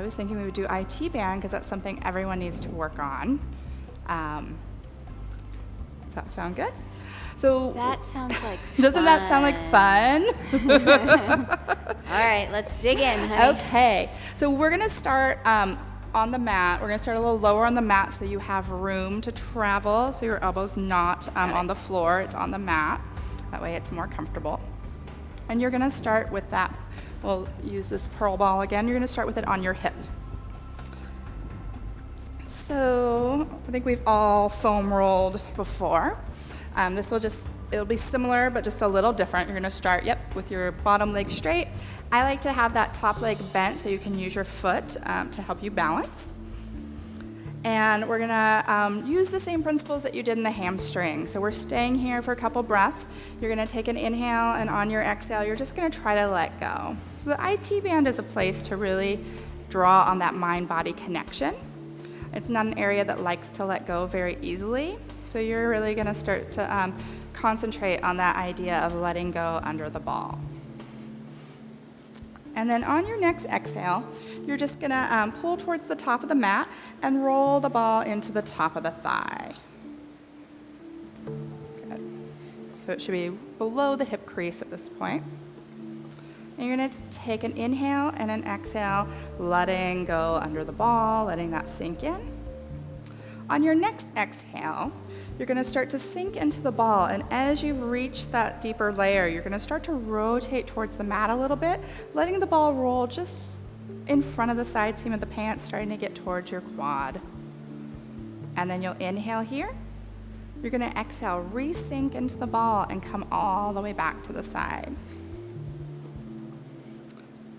I was thinking we would do IT band because that's something everyone needs to work on. Does that sound good? So That sounds like doesn't that sound like fun? All right, let's dig in, honey. Okay, so we're gonna start on the mat. We're gonna start a little lower on the mat so you have room to travel, so your elbow's not on the floor, it's on the mat. That way it's more comfortable. And you're gonna start with that, we'll use this pearl ball again, you're gonna start with it on your hip. So I think we've all foam rolled before. It'll be similar, but just a little different. You're gonna start, with your bottom leg straight. I like to have that top leg bent so you can use your foot to help you balance. And we're gonna use the same principles that you did in the hamstring. So we're staying here for a couple breaths. You're gonna take an inhale, and on your exhale, you're just gonna try to let go. So the IT band is a place to really draw on that mind-body connection. It's not an area that likes to let go very easily. So you're really gonna start to concentrate on that idea of letting go under the ball. And then on your next exhale, you're just gonna pull towards the top of the mat and roll the ball into the top of the thigh. Good. So it should be below the hip crease at this point. And you're gonna take an inhale and an exhale, letting go under the ball, letting that sink in. On your next exhale, you're gonna start to sink into the ball, and as you've reached that deeper layer, you're gonna start to rotate towards the mat a little bit, letting the ball roll just in front of the side seam of the pants, starting to get towards your quad. And then you'll inhale here. You're gonna exhale, re-sink into the ball, and come all the way back to the side.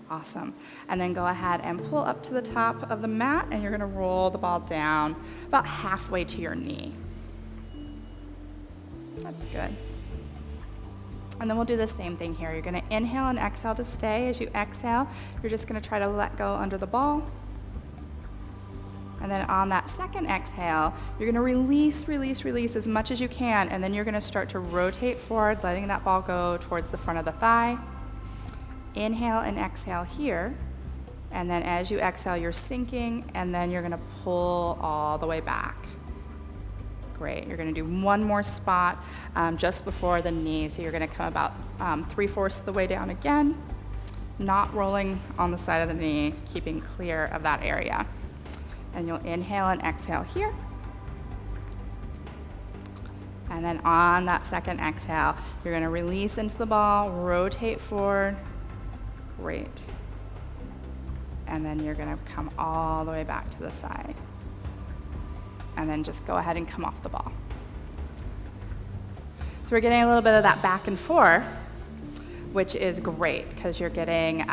Awesome. And then go ahead and pull up to the top of the mat, and you're gonna roll the ball down about halfway to your knee. That's good. And then we'll do the same thing here. You're gonna inhale and exhale to stay. As you exhale, you're just gonna try to let go under the ball. And then on that second exhale, you're gonna release as much as you can, and then you're gonna start to rotate forward, letting that ball go towards the front of the thigh. Inhale and exhale here. And then as you exhale, you're sinking, and then you're gonna pull all the way back. Great. You're going to do one more spot just before the knee. So you're going to come about 3/4 of the way down again, not rolling on the side of the knee, keeping clear of that area. And you'll inhale and exhale here. And then on that second exhale, you're going to release into the ball, rotate forward. Great. And then you're going to come all the way back to the side. And then just go ahead and come off the ball. So we're getting a little bit of that back and forth, which is great because you're getting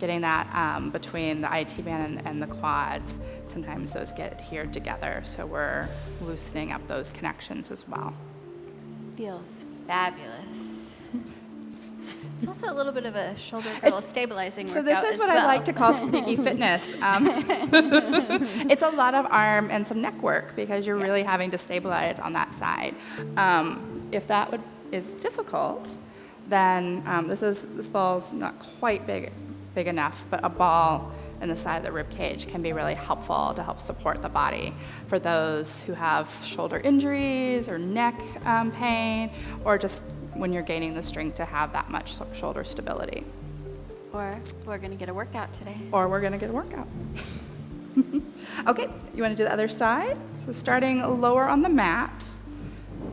that between the IT band and the quads. Sometimes those get adhered together, so we're loosening up those connections as well. Feels fabulous. It's also a little bit of a shoulder girdle stabilizing workout. So this is what I like to call sneaky fitness. It's a lot of arm and some neck work because you're really having to stabilize on that side. If that is difficult, then this ball's not quite big enough, but a ball in the side of the rib cage can be really helpful to help support the body for those who have shoulder injuries or neck pain, or just when you're gaining the strength to have that much shoulder stability. Or we're going to get a workout today. Okay, you want to do the other side? So starting lower on the mat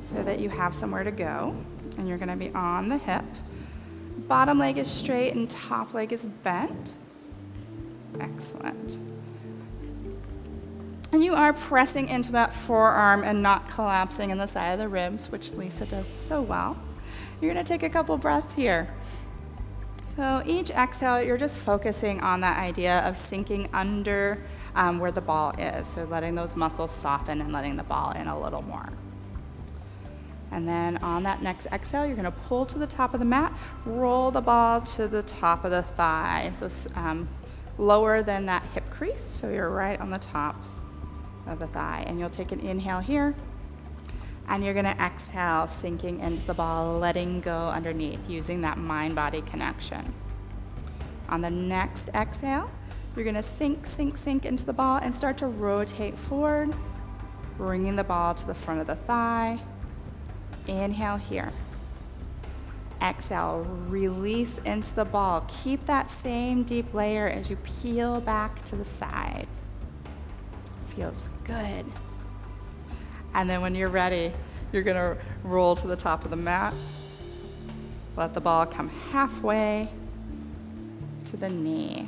so that you have somewhere to go. And you're going to be on the hip. Bottom leg is straight and top leg is bent. Excellent. And you are pressing into that forearm and not collapsing in the side of the ribs, which Lisa does so well. You're going to take a couple breaths here. So each exhale, you're just focusing on that idea of sinking under where the ball is. So letting those muscles soften and letting the ball in a little more. And then on that next exhale, you're going to pull to the top of the mat, roll the ball to the top of the thigh. So lower than that hip crease, so you're right on the top of the thigh. And you'll take an inhale here. And you're going to exhale, sinking into the ball, letting go underneath, using that mind-body connection. On the next exhale, You're gonna sink, sink, sink into the ball and start to rotate forward, bringing the ball to the front of the thigh. Inhale here. Exhale, release into the ball. Keep that same deep layer as you peel back to the side. Feels good. And then when you're ready, you're gonna roll to the top of the mat. Let the ball come halfway to the knee.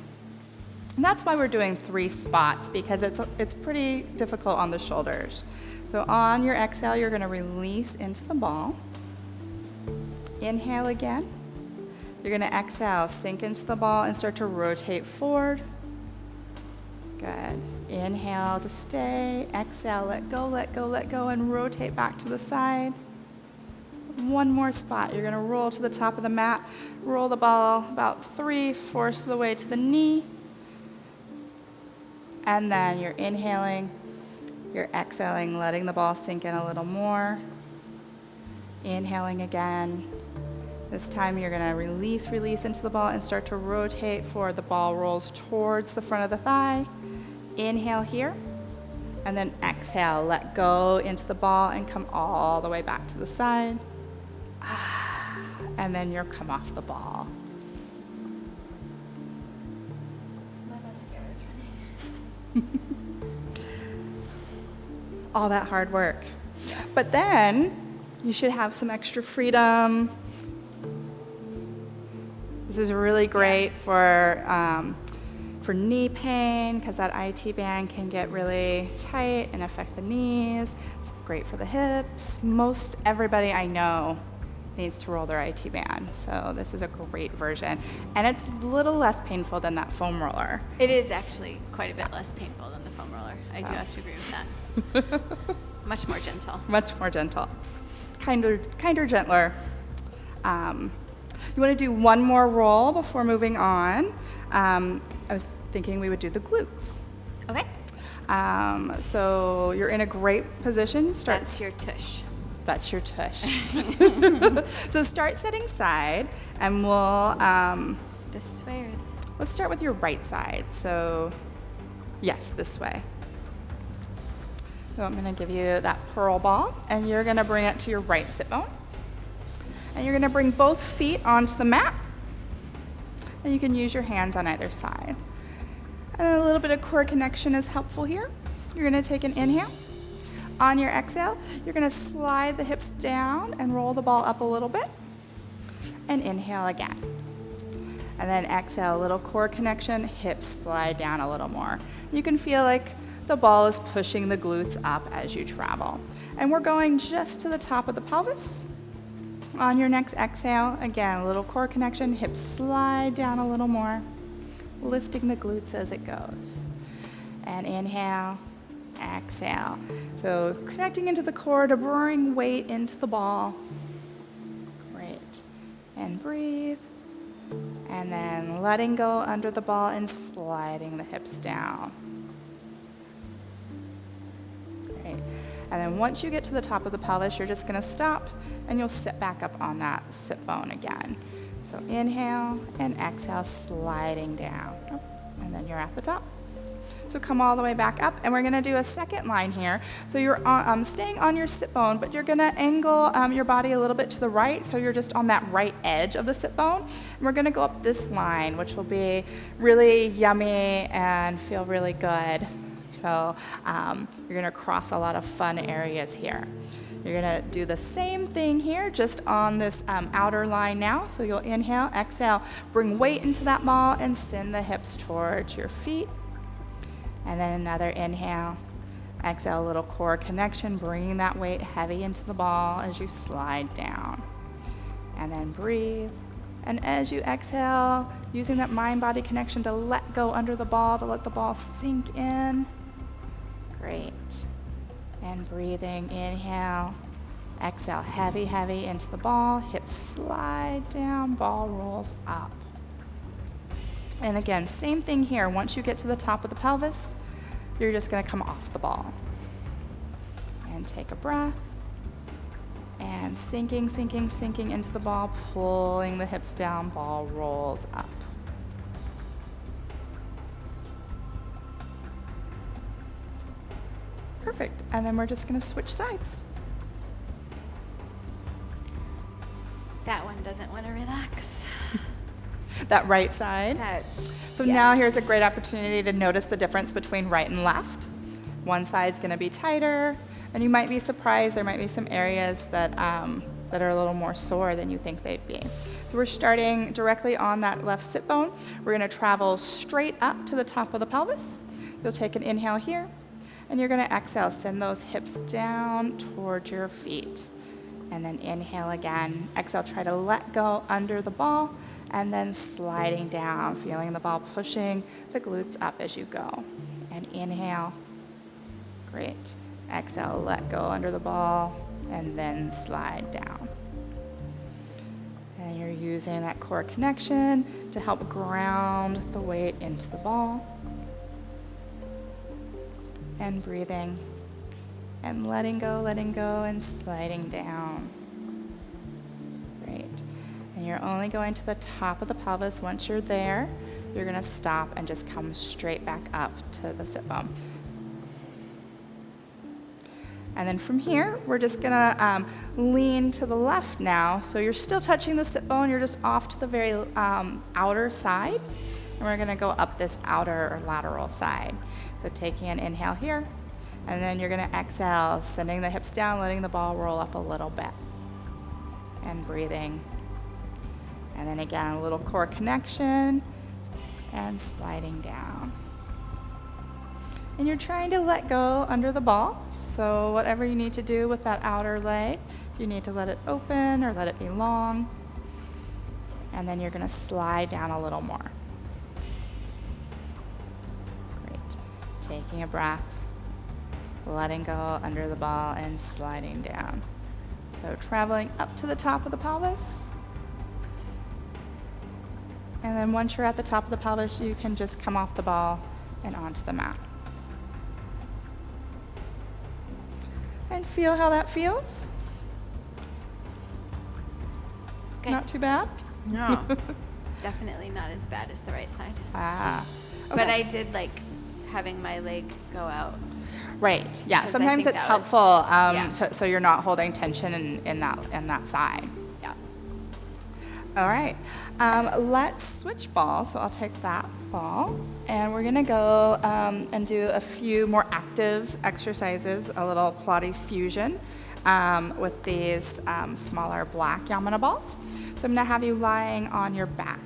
And that's why we're doing 3 spots, because it's pretty difficult on the shoulders. So on your exhale, you're gonna release into the ball. Inhale again. You're gonna exhale, sink into the ball and start to rotate forward. Good. Inhale to stay. Exhale, let go, let go, let go, and rotate back to the side. One more spot. You're gonna roll to the top of the mat, roll the ball about 3/4 of the way to the knee. And then you're inhaling, you're exhaling, letting the ball sink in a little more. Inhaling again. This time you're gonna release into the ball and start to rotate forward. The ball rolls towards the front of the thigh. Inhale here, and then exhale, let go into the ball and come all the way back to the side. And then you'll come off the ball. My mascara is running. All that hard work. Yes. But then you should have some extra freedom. This is really great for knee pain, because that IT band can get really tight and affect the knees. It's great for the hips. Most everybody I know needs to roll their IT band, so this is a great version. And it's a little less painful than that foam roller. It is actually quite a bit less painful than the foam roller. I do have to agree with that. Much more gentle. Much more gentle. Kinder, gentler. You want to do one more roll before moving on. I was thinking we would do the glutes. Okay. So you're in a great position. That's your tush. That's your tush. So start sitting side, and we'll This way or let's start with your right side. So yes, this way. So I'm going to give you that pearl ball, and you're going to bring it to your right sit bone. And you're going to bring both feet onto the mat. And you can use your hands on either side. And a little bit of core connection is helpful here. You're going to take an inhale. On your exhale, you're going to slide the hips down and roll the ball up a little bit. And inhale again. And then exhale, a little core connection, hips slide down a little more. You can feel like the ball is pushing the glutes up as you travel. And we're going just to the top of the pelvis. On your next exhale, again, a little core connection, hips slide down a little more, lifting the glutes as it goes. And inhale, exhale. So connecting into the core to bring weight into the ball. Great. And breathe. And then letting go under the ball and sliding the hips down. Great. And then once you get to the top of the pelvis, you're just going to stop and you'll sit back up on that sit bone again. So inhale and exhale, sliding down. And then you're at the top. So come all the way back up, and we're going to do a second line here. So you're staying on your sit bone, but you're going to angle your body a little bit to the right, so you're just on that right edge of the sit bone. And we're going to go up this line, which will be really yummy and feel really good. So you're going to cross a lot of fun areas here. You're going to do the same thing here, just on this outer line now. So you'll inhale, exhale, bring weight into that ball, and send the hips towards your feet. And then another inhale, exhale, a little core connection, bringing that weight heavy into the ball as you slide down. And then breathe. And as you exhale, using that mind-body connection to let go under the ball, to let the ball sink in. Great. And breathing, inhale, exhale, heavy, heavy into the ball, hips slide down, ball rolls up. And again, same thing here. Once you get to the top of the pelvis, you're just going to come off the ball. And take a breath. And sinking, sinking, sinking into the ball, pulling the hips down, ball rolls up. Perfect. And then we're just going to switch sides. That one doesn't want to relax. That right side. So now here's a great opportunity to notice the difference between right and left. One side's going to be tighter, and you might be surprised there might be some areas that are a little more sore than you think they'd be. So we're starting directly on that left sit bone. We're going to travel straight up to the top of the pelvis. You'll take an inhale here, and you're going to exhale. Send those hips down towards your feet. And then inhale again. Exhale, try to let go under the ball, and then sliding down, feeling the ball pushing the glutes up as you go. And inhale. Great. Exhale, let go under the ball, and then slide down. And you're using that core connection to help ground the weight into the ball. And breathing. And letting go, and sliding down. Great. And you're only going to the top of the pelvis. Once you're there, you're going to stop and just come straight back up to the sit bone. And then from here, we're just going to lean to the left now. So you're still touching the sit bone. You're just off to the very outer side. And we're going to go up this outer or lateral side. So taking an inhale here. And then you're going to exhale, sending the hips down, letting the ball roll up a little bit. And breathing. And then again, a little core connection and sliding down. And you're trying to let go under the ball. So whatever you need to do with that outer leg, if you need to let it open or let it be long. And then you're going to slide down a little more. Great. Taking a breath. Letting go under the ball and sliding down. So traveling up to the top of the pelvis. And then once you're at the top of the pelvis, you can just come off the ball and onto the mat. And feel how that feels. Good. Not too bad? No. Definitely not as bad as the right side. Okay. But I did like having my leg go out. Right. Yeah. Sometimes it's helpful so you're not holding tension in that side. Yeah. All right. Let's switch balls. So I'll take that ball, and we're gonna go and do a few more active exercises, a little Pilates fusion with these smaller black Yamuna balls. So I'm gonna have you lying on your back.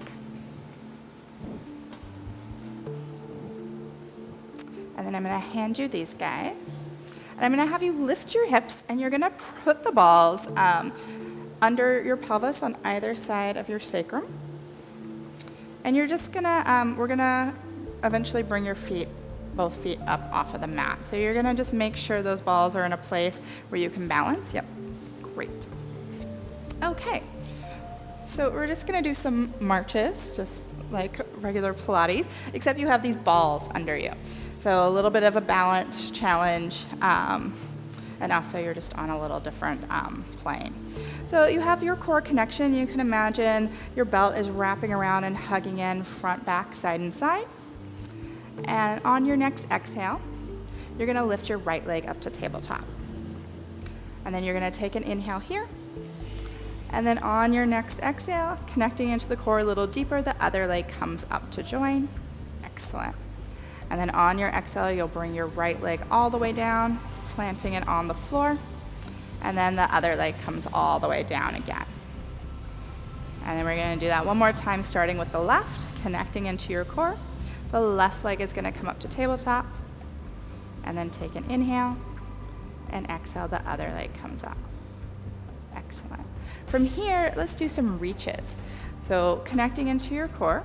And then I'm going to hand you these guys. And I'm going to have you lift your hips, and you're going to put the balls under your pelvis on either side of your sacrum. And you're just going to, we're going to eventually bring your both feet up off of the mat. So you're going to just make sure those balls are in a place where you can balance. Yep. Great. Okay. So we're just going to do some marches, just like regular Pilates, except you have these balls under you. So a little bit of a balance challenge, and also you're just on a little different plane. So you have your core connection. You can imagine your belt is wrapping around and hugging in front, back, side, and side. And on your next exhale, you're going to lift your right leg up to tabletop. And then you're going to take an inhale here. And then on your next exhale, connecting into the core a little deeper, the other leg comes up to join. Excellent. And then on your exhale, you'll bring your right leg all the way down, planting it on the floor. And then the other leg comes all the way down again. And then we're going to do that one more time, starting with the left, connecting into your core. The left leg is going to come up to tabletop. And then take an inhale. And exhale, the other leg comes up. Excellent. From here, let's do some reaches. So connecting into your core,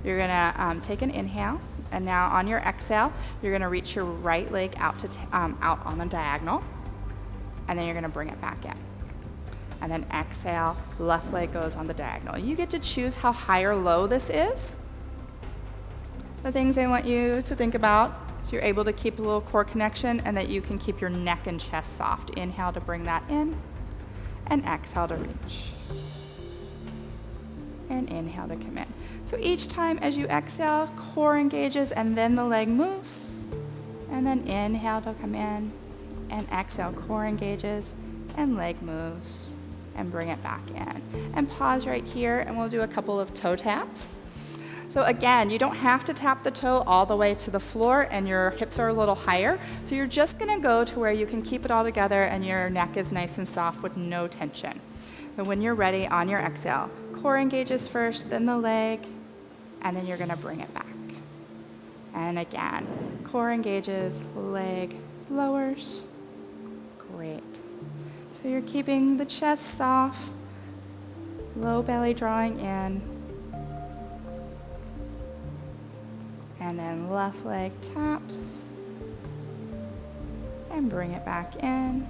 you're going to take an inhale. And now on your exhale, you're going to reach your right leg out out on the diagonal. And then you're going to bring it back in. And then exhale, left leg goes on the diagonal. You get to choose how high or low this is. The things I want you to think about is you're able to keep a little core connection and that you can keep your neck and chest soft. Inhale to bring that in, and exhale to reach. And inhale to come in. So each time as you exhale, core engages and then the leg moves. And then inhale to come in, and exhale, core engages and leg moves, and bring it back in. And pause right here, and we'll do a couple of toe taps. So again, you don't have to tap the toe all the way to the floor, and your hips are a little higher. So you're just gonna go to where you can keep it all together and your neck is nice and soft with no tension. But when you're ready, on your exhale, core engages first, then the leg, and then you're gonna bring it back. And again, core engages, leg lowers. Great. So you're keeping the chest soft, low belly drawing in. And then left leg taps. And bring it back in.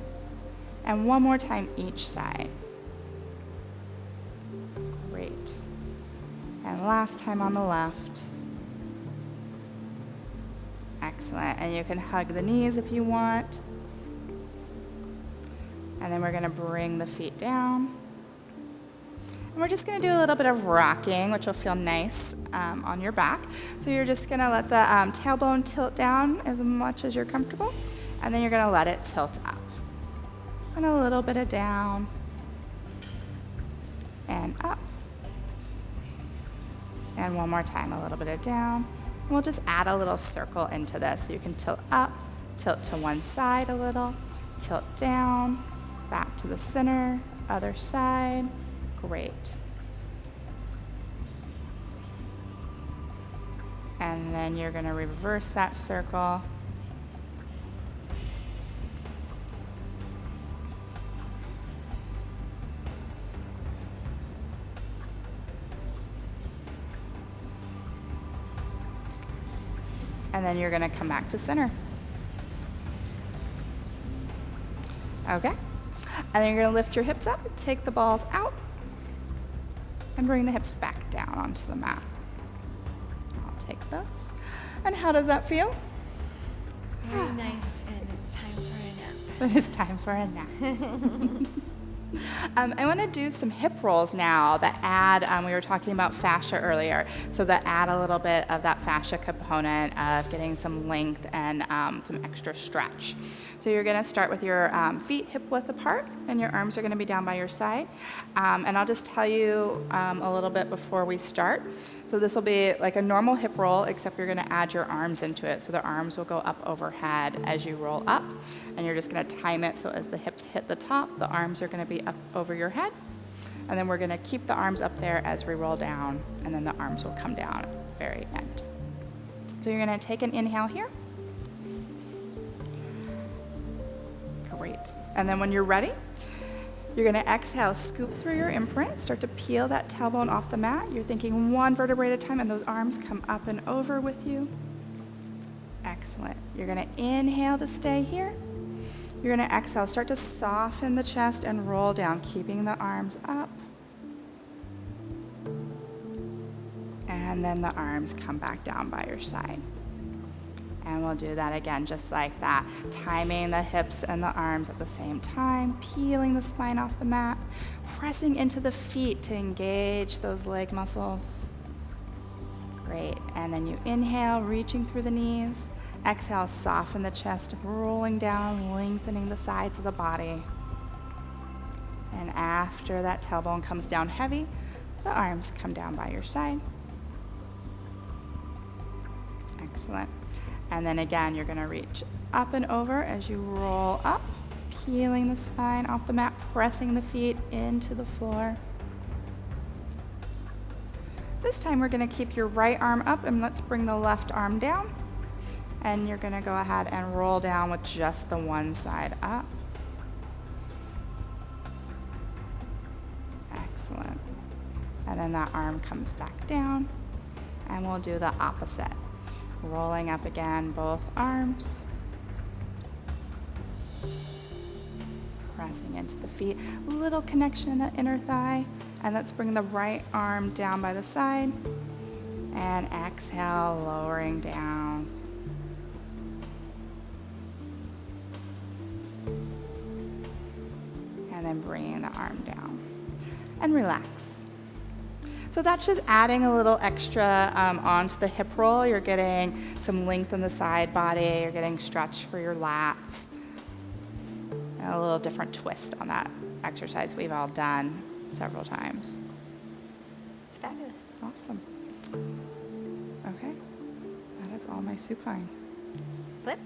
And one more time each side. Great. And last time on the left. Excellent. And you can hug the knees if you want. And then we're going to bring the feet down. And we're just going to do a little bit of rocking, which will feel nice on your back. So you're just going to let the tailbone tilt down as much as you're comfortable. And then you're going to let it tilt up. And a little bit of down. And up. And one more time, a little bit of down. And we'll just add a little circle into this. So you can tilt up, tilt to one side a little, tilt down, back to the center, other side. Great. And then you're going to reverse that circle. And then you're going to come back to center. Okay. And then you're going to lift your hips up, take the balls out, and bring the hips back down onto the mat. I'll take those. And how does that feel? Very nice, and it's time for a nap. It's time for a nap. I want to do some hip rolls now that add, we were talking about fascia earlier, so that add a little bit of that fascia component of getting some length and some extra stretch. So you're going to start with your feet hip width apart, and your arms are going to be down by your side. And I'll just tell you a little bit before we start. So this will be like a normal hip roll, except you're going to add your arms into it. So the arms will go up overhead as you roll up, and you're just going to time it so as the hips hit the top, the arms are going to be up over your head. And then we're going to keep the arms up there as we roll down, and then the arms will come down at the very end. So you're going to take an inhale here. Great. And then when you're ready, you're going to exhale, scoop through your imprint, start to peel that tailbone off the mat. You're thinking one vertebrae at a time, and those arms come up and over with you. Excellent. You're going to inhale to stay here. You're going to exhale, start to soften the chest and roll down, keeping the arms up. And then the arms come back down by your side. And we'll do that again, just like that, timing the hips and the arms at the same time, peeling the spine off the mat, pressing into the feet to engage those leg muscles. Great. And then you inhale, reaching through the knees. Exhale, soften the chest, rolling down, lengthening the sides of the body. And after that tailbone comes down heavy, the arms come down by your side. Excellent. And then again, you're going to reach up and over as you roll up, peeling the spine off the mat, pressing the feet into the floor. This time we're going to keep your right arm up, and let's bring the left arm down. And you're going to go ahead and roll down with just the one side up. Excellent. And then that arm comes back down, and we'll do the opposite. Rolling up again, both arms. Pressing into the feet. A little connection in the inner thigh. And let's bring the right arm down by the side. And exhale, lowering down. And then bringing the arm down. And relax. So that's just adding a little extra onto the hip roll. You're getting some length in the side body. You're getting stretch for your lats. And a little different twist on that exercise we've all done several times. It's fabulous. Awesome. Okay. That is all my supine. Flip.